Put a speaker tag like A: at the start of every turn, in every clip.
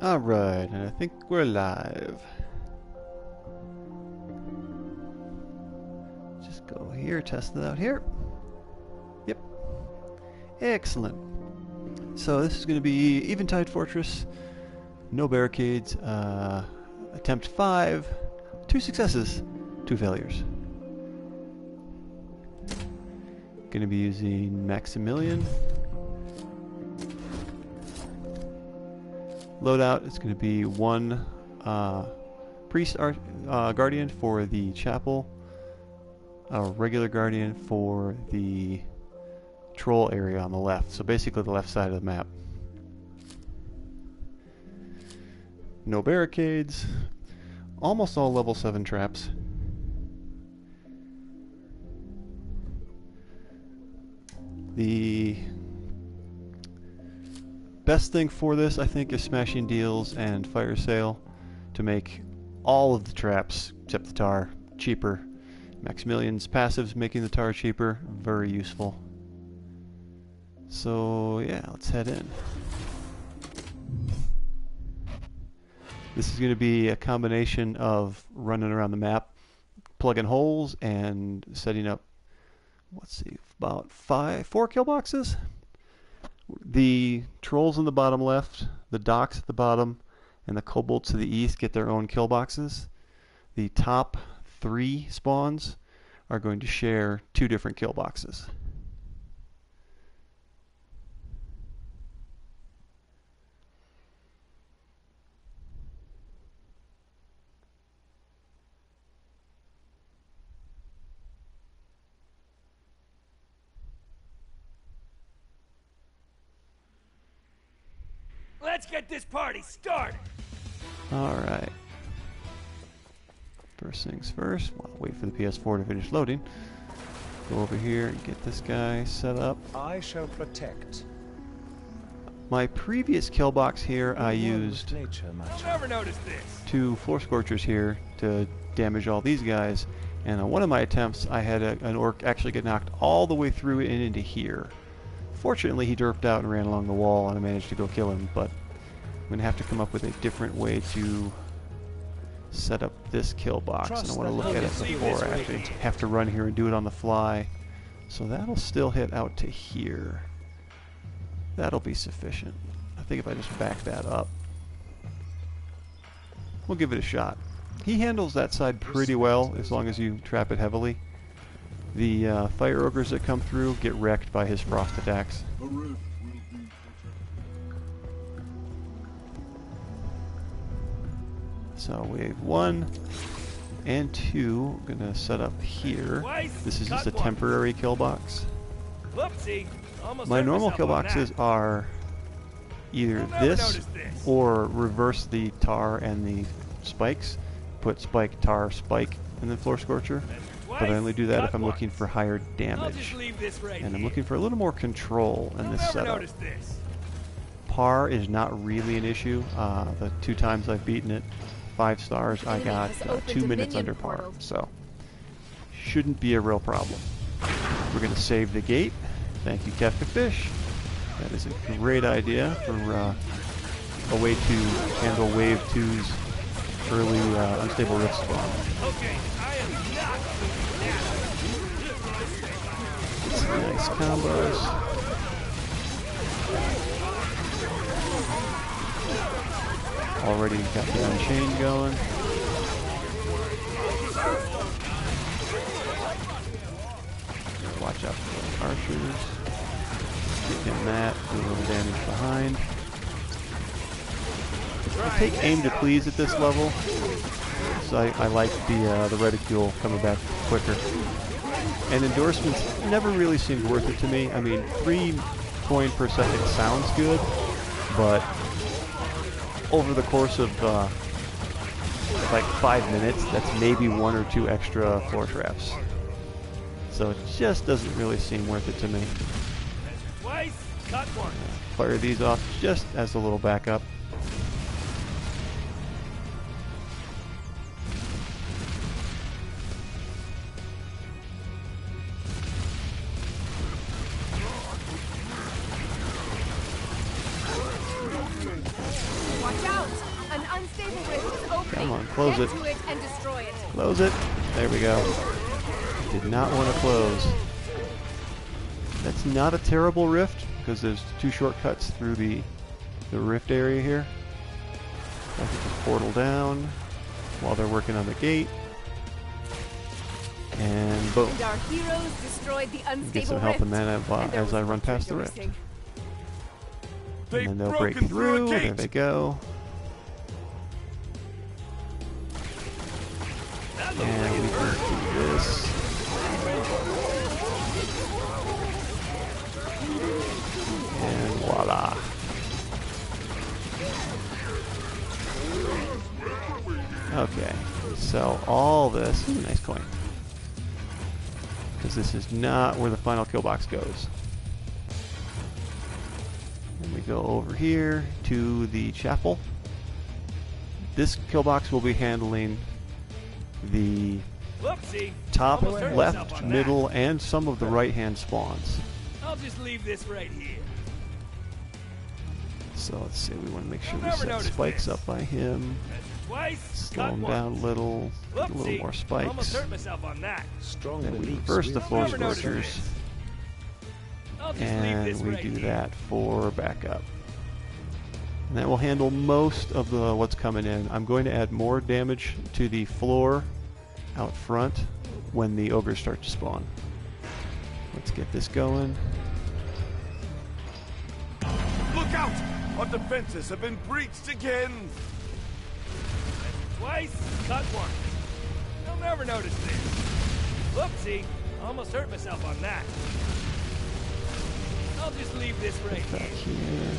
A: Alright, and I think we're live. Just go here, test it out here. Yep. Excellent. So this is going to be Eventide Fortress. No barricades. Attempt 5. 2 successes. 2 failures. Going to be using Maximilian. Loadout is going to be 1 priest guardian for the chapel, a regular guardian for the troll area on the left, so basically the left side of the map. No barricades, almost all level 7 traps. The best thing for this, I think, is smashing deals and fire sale to make all of the traps, except the tar, cheaper. Maximilian's passives making the tar cheaper, very useful. So yeah, let's head in. This is going to be a combination of running around the map, plugging holes, and setting up, let's see, about 4 kill boxes. The trolls in the bottom left, the docks at the bottom, and the kobolds to the east get their own kill boxes. The top 3 spawns are going to share 2 different kill boxes.
B: Let's get this party started!
A: Alright. First things first, well, wait for the PS4 to finish loading. Go over here and get this guy set up.
C: I shall protect.
A: My previous kill box here, I used
B: I'll never notice this!
A: 2 floor scorchers here to damage all these guys. And on one of my attempts, I had an orc actually get knocked all the way through and into here. Fortunately, he derped out and ran along the wall, and I managed to go kill him, but I'm going to have to come up with a different way to set up this kill box, and I want to look at it before I actually have to run here and do it on the fly. So that'll still hit out to here. That'll be sufficient. I think if I just back that up, we'll give it a shot. He handles that side pretty well, as long as you trap it heavily. The fire ogres that come through get wrecked by his frost attacks. So wave 1 and 2, I'm going to set up here. This is just a temporary kill box.
B: Whoopsie.
A: My normal kill boxes are either this or reverse the tar and the spikes. Put spike, tar, spike in the floor scorcher. But I only do that if I'm looking for higher damage. And I'm looking for a little more control in this setup. Par is not really an issue. The 2 times I've beaten it, 5 stars, I got 2 minutes under par. So, shouldn't be a real problem. We're going to save the gate. Thank you, Captain Fish. That is a great idea for a way to handle Wave 2's early unstable rift spawn.
B: Okay, I am not
A: Nice combos. Already got the Unchained going. Watch out for those archers. Get him that, do a little damage behind. I take aim to please at this level, so I like the reticule coming back quicker. And endorsements never really seemed worth it to me. I mean, 3 coin per second sounds good, but over the course of like 5 minutes, that's maybe 1 or 2 extra floor traps. So it just doesn't really seem worth it to me. Fire these off just as a little backup.
D: Watch out! An unstable rift is opening.
A: Come on, close
D: Get
A: it.
D: to it and destroy it.
A: Close it. There we go. Did not want to close. That's not a terrible rift because there's 2 shortcuts through the rift area here. I can just portal down while they're working on the gate. And boom.
D: And our heroes destroyed the
A: Get
D: unstable
A: some help
D: rift.
A: in that
D: And there
A: as I
D: was
A: run past the rift.
D: rejoicing.
A: And then they'll break
E: broken through a
A: through. There
E: gate.
A: they go. And we can do this. And voila. Okay, sell all this. Ooh, nice coin. Because this is not where the final kill box goes. And we go over here to the chapel. This kill box will be handling the
B: Whoopsie.
A: top,
B: Almost hurt
A: left,
B: myself on
A: middle, and some of the right-hand spawns.
B: that. I'll just leave this right here.
A: So let's see, we want to make sure
B: I'll
A: we
B: never
A: set
B: notice
A: spikes
B: this.
A: up by him.
B: Twice.
A: Slow
B: cut
A: him
B: once.
A: down a little, get a little
B: Whoopsie.
A: more
B: Almost
A: spikes.
B: hurt myself on that.
C: Strong
A: Then we
C: beliefs
A: reverse the
C: will
A: floor
B: never notice
A: scorchers,
B: this. I'll just leave
A: and
B: this
A: we
B: right
A: do
B: here.
A: that for backup. And that will handle most of the what's coming in. I'm going to add more damage to the floor out front when the ogres start to spawn. Let's get this going.
E: Look out! Our defenses have been breached again!
B: Twice. Cut once. They'll never notice this. Whoopsie. Almost hurt myself on that. I'll just leave this right
A: Back
B: here.
A: here.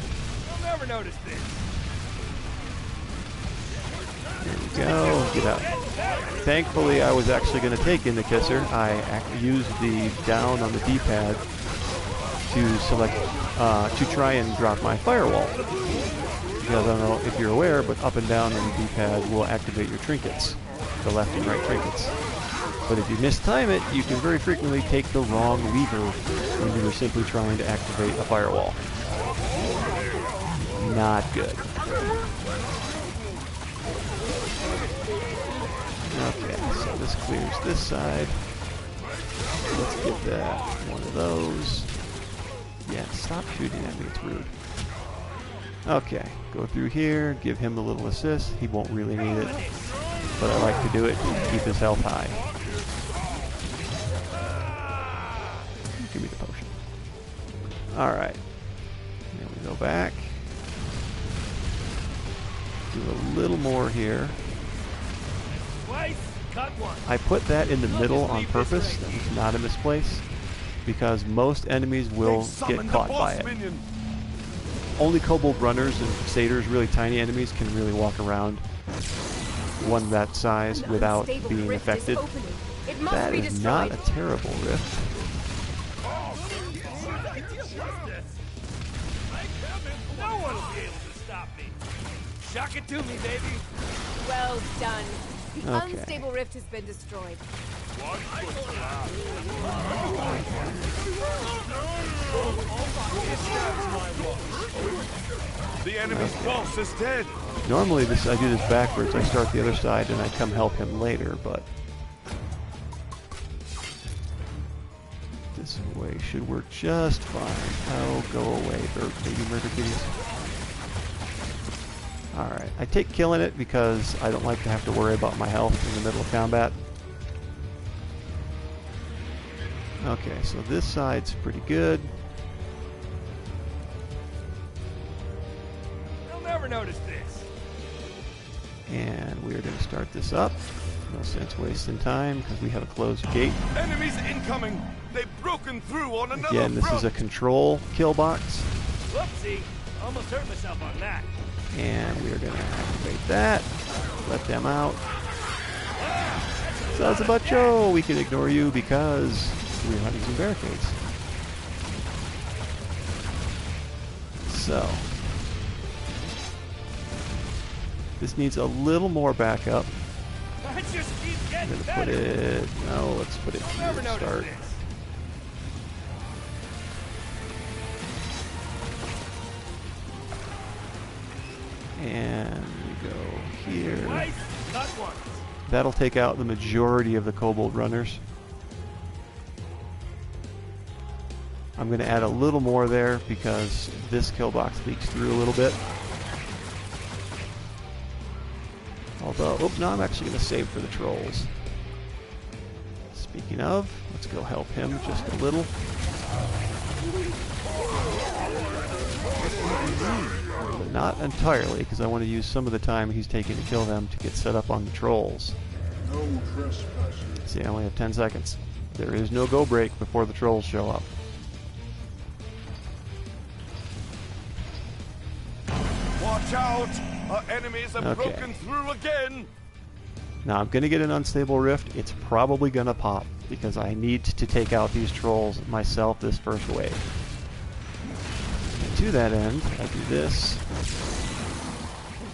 B: They'll never notice this.
A: There we go. Get out. Thankfully, I was actually going to take in the kisser. I used the down on the D-pad to select, to try and drop my firewall. Because I don't know if you're aware, but up and down on the D-pad will activate your trinkets, the left and right trinkets. But if you mistime it, you can very frequently take the wrong lever when you're simply trying to activate a firewall. Not good. Okay, so this clears this side. Let's get that one of those. Yeah, stop shooting at me, it's rude. Okay, go through here, give him the little assist. He won't really need it, but I like to do it to keep his health high. Give me the potion. Alright, then we go back. Do a little more here.
B: Twice. Cut once.
A: I put that in the middle on purpose. That was not a misplace, because most enemies will get caught by it.
E: Minion.
A: Only kobold runners and satyrs, really tiny enemies, can really walk around one that size
D: An
A: without
D: unstable
A: being
D: rift
A: affected.
D: is opening. It must
A: That
D: be
A: is
D: destroyed.
A: not a terrible rift.
B: No one will be able to stop me. Shock it to me, baby.
D: Well done. The
A: Okay.
D: unstable rift has been destroyed.
E: The enemy's boss is dead!
A: Normally I do this backwards. I start the other side and I come help him later, but this way should work just fine. Oh, go away, baby murder kitties. Alright, I take killing it because I don't like to have to worry about my health in the middle of combat. Okay, so this side's pretty good.
B: They'll never notice this.
A: And we are going to start this up. No sense wasting time because we have a closed gate.
E: Enemies incoming! They've broken through on another
A: Again, this is a
E: front.
A: control kill box.
B: Whoopsie. Almost hurt myself on that.
A: And we are going to activate that. Let them out. Zazabacho! We can ignore you because we're not using barricades. So, this needs a little more backup.
B: I just keep
A: I'm
B: getting
A: going to
B: better.
A: put it... No, let's put it
B: They'll
A: here
B: never
A: to
B: notice
A: start.
B: this.
A: And we go here.
B: Twice, cut once.
A: That'll take out the majority of the kobold runners. I'm going to add a little more there because this kill box leaks through a little bit. Although, oh, no, I'm actually going to save for the trolls. Speaking of, let's go help him just a little. But not entirely, because I want to use some of the time he's taking to kill them to get set up on the trolls.
F: No trespassing.
A: See, I only have 10 seconds. There is no go break before the trolls show up.
E: Watch out! Our enemies have
A: Okay.
E: broken through again!
A: Now I'm going to get an unstable rift. It's probably going to pop because I need to take out these trolls myself this first wave. And to that end, I do this.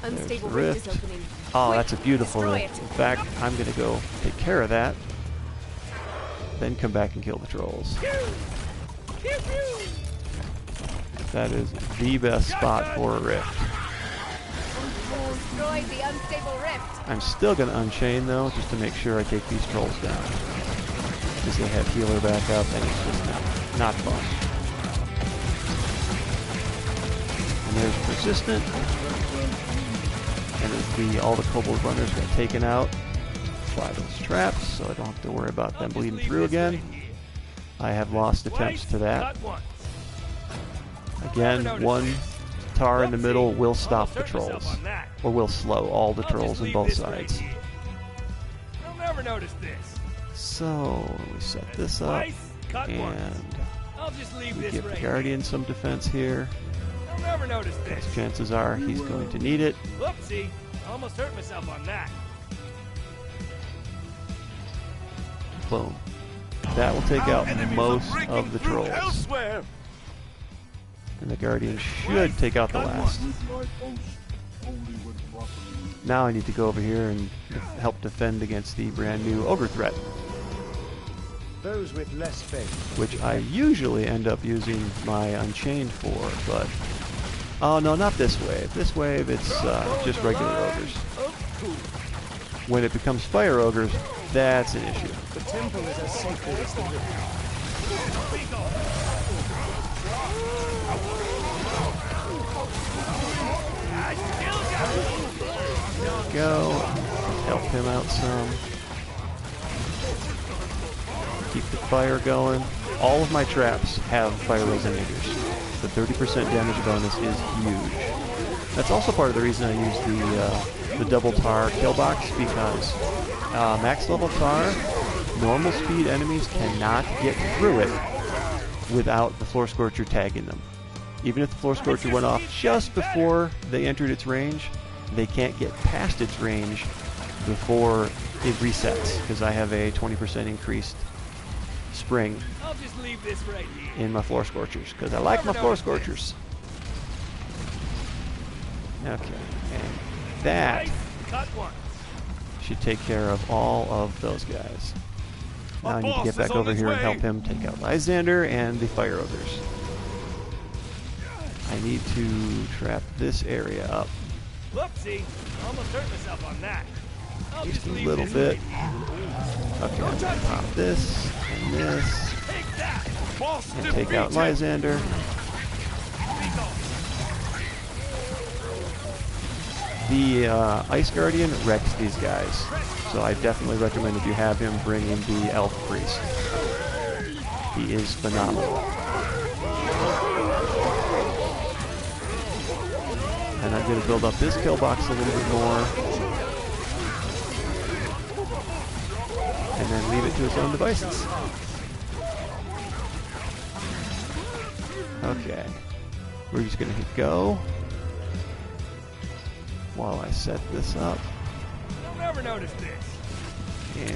D: Unstable
A: the
D: rift is
A: rift.
D: opening.
A: Oh,
D: Quick,
A: that's a beautiful
D: destroy
A: rift.
D: it.
A: In fact, I'm going to go take care of that. Then come back and kill the trolls. That is the best spot for a rift.
D: Destroy the unstable rift.
A: I'm still going to unchain though, just to make sure I take these trolls down. Because they have healer backup and it's just not fun. And there's persistent. And as all the kobold runners got taken out by those traps, so I don't have to worry about them bleeding through again. I have lost attempts to that. Again, one tar in the middle will stop the trolls. Or will slow all the trolls on both sides.
B: I'll never notice this.
A: So, we set this up,
B: Twice, cut once.
A: and
B: I'll just leave
A: we
B: this
A: give the
B: right
A: Guardian some defense here.
B: I'll never notice this.
A: Chances are he's going to need it.
B: Whoopsie. Almost hurt myself on that.
A: Boom. That will take
E: Our
A: out
E: enemies
A: most
E: are breaking
A: of the
E: through
A: trolls.
E: elsewhere.
A: And the Guardian should take out the last.
F: With my post, only when properly used.
A: Now I need to go over here and help defend against the brand new ogre threat,
C: Those with less faith.
A: which I usually end up using my Unchained for, but... Oh, no, not this wave. This wave, it's just regular ogres. When it becomes fire ogres, that's an issue.
C: The temple is as sacred as the river.
A: Go. Help him out some. Keep the fire going. All of my traps have fire resonators. The 30% damage bonus is huge. That's also part of the reason I use the double tar kill box, because max level tar, normal speed enemies cannot get through it without the Floor Scorcher tagging them. Even if the Floor Scorcher went off just before they entered its range, they can't get past its range before it resets, because I have a 20% increased spring
B: I'll just leave this right here.
A: in my Floor Scorchers, because I like my Floor Scorchers. Okay, and that
B: Twice, cut once.
A: should take care of all of those guys. Now I need to
E: boss
A: get
E: is
A: back
E: on
A: over
E: his
A: here and
E: way.
A: help him take out Lysander and the Fire Ogres. I need to trap this area up
B: Whoopsie. Almost hurt myself on that. I'll
A: just
B: just
A: a
B: leave
A: little
B: this
A: bit.
B: right here.
A: Okay, I'm gonna pop this and this
B: Take that.
E: Boss
A: and take out
E: defeated.
A: Lysander. The Ice Guardian wrecks these guys, so I definitely recommend if you have him, bring in the Elf Priest. He is phenomenal. And I'm going to build up this kill box a little bit more, and then leave it to its own devices. Okay, we're just going to hit go while I set this up,
B: I'll never notice this.
A: and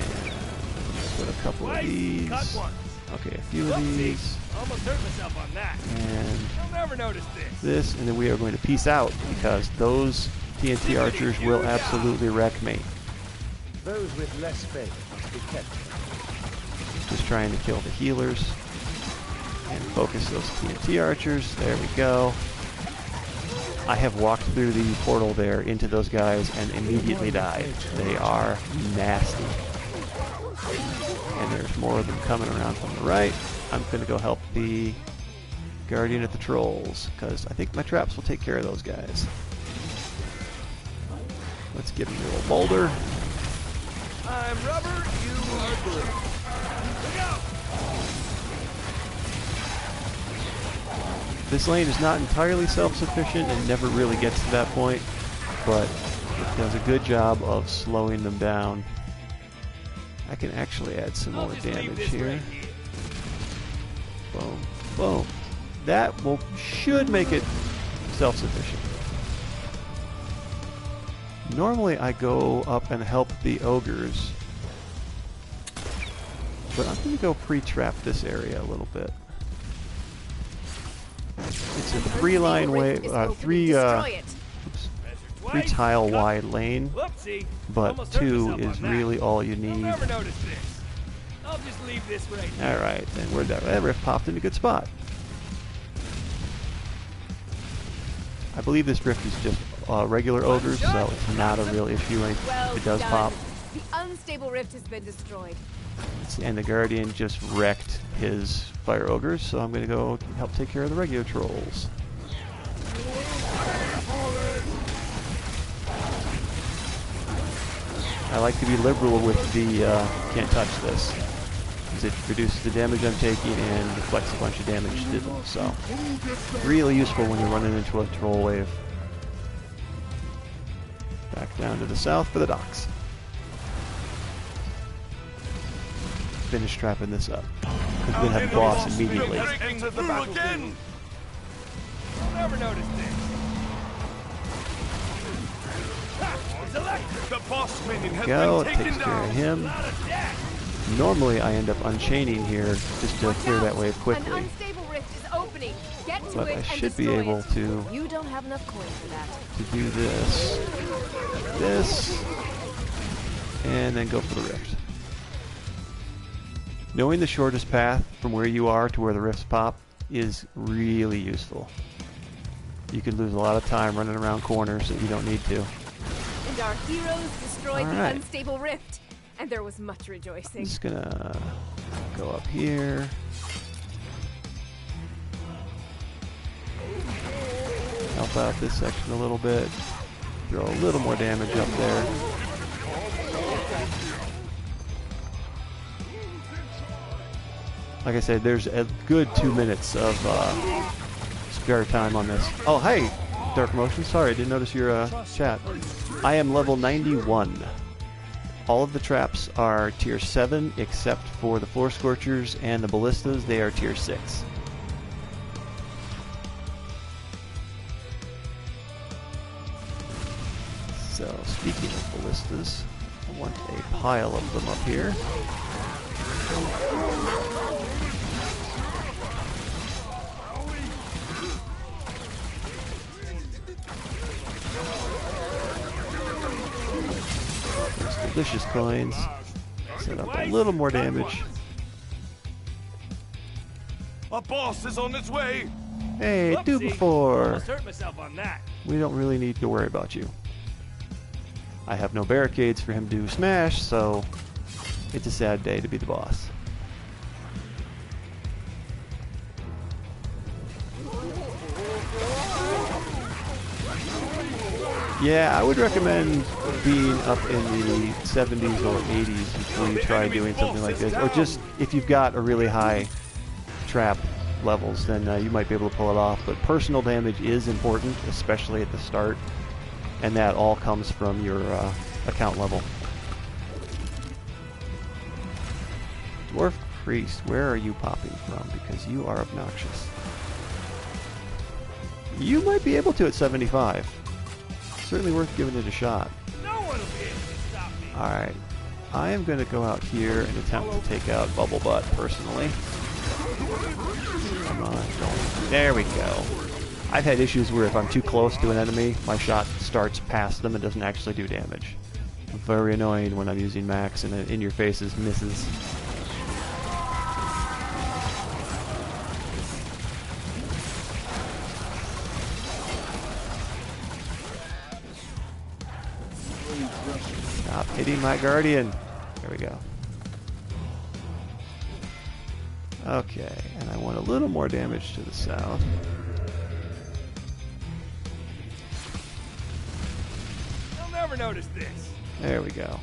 A: put a couple of
B: Twice,
A: these.
B: cut once.
A: Okay, a few of
B: Whoopsie.
A: these,
B: Almost hurt myself on that.
A: and
B: I'll never notice this.
A: this, and then we are going to peace out, because those TNT archers will absolutely wreck me.
C: Those with less faith must be kept.
A: Just trying to kill the healers and focus those TNT archers. There we go. I have walked through the portal there into those guys and immediately died. They are nasty. And there's more of them coming around from the right. I'm going to go help the Guardian at the Trolls, because I think my traps will take care of those guys. Let's give him a little boulder.
B: I'm rubber, you are glue. Look out!
A: This lane is not entirely self-sufficient and never really gets to that point, but it does a good job of slowing them down. I can actually add some more damage here.
B: Right here.
A: Boom, boom. That should make it self-sufficient. Normally I go up and help the ogres, but I'm going to go pre-trap this area a little bit. It's a three-line way, three tile wide lane,
B: Whoopsie.
A: but
B: Almost hurt
A: 2
B: myself
A: is
B: on that.
A: really all you
B: I'll
A: need.
B: never notice this. I'll just leave this right here.
A: Alright, then where'd that rift popped in a good spot. I believe this rift is just regular ogres, so it's not a real issue when
D: Well
A: it does
D: done.
A: pop.
D: The unstable rift has been destroyed.
A: And the Guardian just wrecked his fire ogres, so I'm going to go help take care of the regular trolls. I like to be liberal with the can't touch this, because it reduces the damage I'm taking and deflects a bunch of damage to them, so really useful when you're running into a troll wave. Back down to the south for the docks. Finish trapping this up, because we're going to have the boss immediately.
E: Enter the battlefield.
B: I'll never notice this. Ha! It's electric.
E: The boss minion has
A: Go,
E: been
A: takes
E: taken
A: care of
E: down.
A: him.
B: Not a death.
A: Normally I end up unchaining here just to clear that wave
D: An
A: quickly,
D: unstable rift is opening. Get to
A: but
D: it
A: I
D: and
A: should be
D: destroy
A: able
D: it.
A: to
D: You don't have enough coin for that.
A: do this, and then go for the rift. Knowing the shortest path from where you are to where the rifts pop is really useful. You could lose a lot of time running around corners that you don't need to.
D: And our heroes destroyed the
A: Alright.
D: unstable rift. And there was much rejoicing.
A: I'm just gonna go up here. Help out this section a little bit. Throw a little more damage up there. Like I said, there's a good 2 minutes of spare time on this. Oh, hey, Dark Motion. Sorry, I didn't notice your chat. I am level 91. All of the traps are tier 7, except for the Floor Scorchers and the Ballistas. They are tier 6. So, speaking of Ballistas, I want a pile of them up here. Those delicious coins. Set up a little more damage.
E: A boss is on its way.
A: Hey, do
B: Whoopsie.
A: before.
B: Almost hurt myself on that.
A: We don't really need to worry about you. I have no barricades for him to smash, so it's a sad day to be the boss. Yeah, I would recommend being up in the 70s or 80s before you try doing something like this. Or just, if you've got a really high trap levels, then you might be able to pull it off. But personal damage is important, especially at the start. And that all comes from your account level. Dwarf Priest, where are you popping from? Because you are obnoxious. You might be able to at 75. Certainly worth giving it a shot.
B: No one will be able to stop me.
A: Alright. I am going to go out here and attempt to take out Bubble Butt personally. Come on. There we go. I've had issues where if I'm too close to an enemy, my shot starts past them and doesn't actually do damage. Very annoying when I'm using max and in your faces misses. Stop hitting my guardian. There we go. Okay, and I want a little more damage to the south.
B: They'll never notice this.
A: There we go.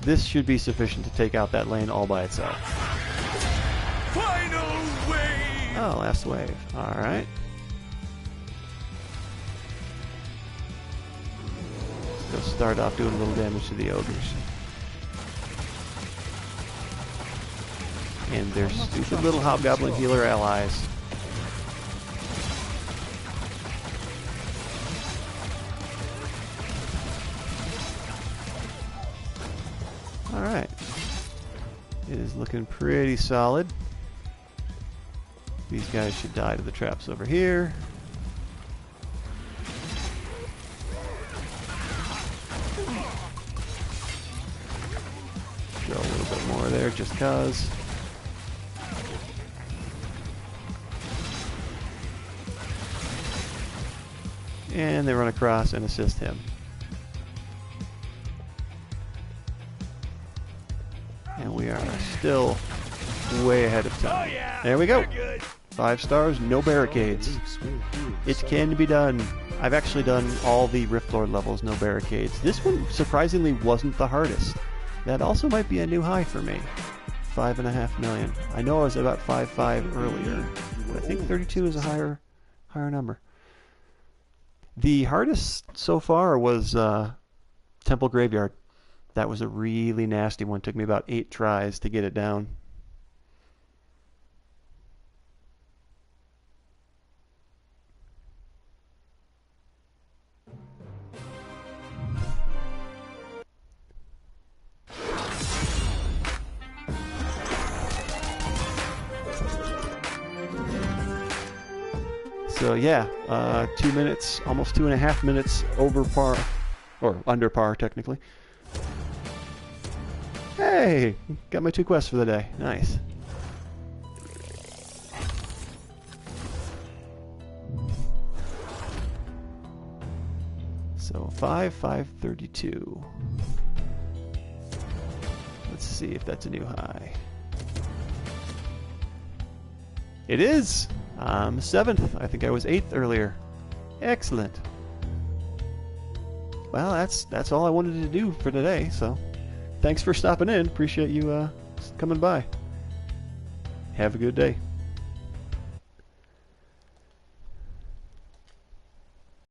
A: This should be sufficient to take out that lane all by itself.
E: Final wave!
A: Oh, last wave. Alright. Let's go start off doing a little damage to the ogres. And their stupid little hobgoblin healer allies. Alright. It is looking pretty solid. These guys should die to the traps over here. Throw a little bit more there just cause. And they run across and assist him. And we are still way ahead of time.
B: Oh yeah.
A: There we go.
B: They're good.
A: 5 stars, no barricades. It can be done. I've actually done all the Rift Lord levels, no barricades. This one surprisingly wasn't the hardest. That also might be a new high for me. 5.5 million. I know I was about 5.5 earlier, but I think 32 is a higher number. The hardest so far was Temple Graveyard. That was a really nasty one. Took me about 8 tries to get it down. So yeah, 2 minutes, almost 2.5 minutes over par, or under par technically. Hey, got my 2 quests for the day. Nice. So 532. Let's see if that's a new high. It is! I'm 7th. I think I was 8th earlier. Excellent. Well, that's all I wanted to do for today, so thanks for stopping in. Appreciate you coming by. Have a good day.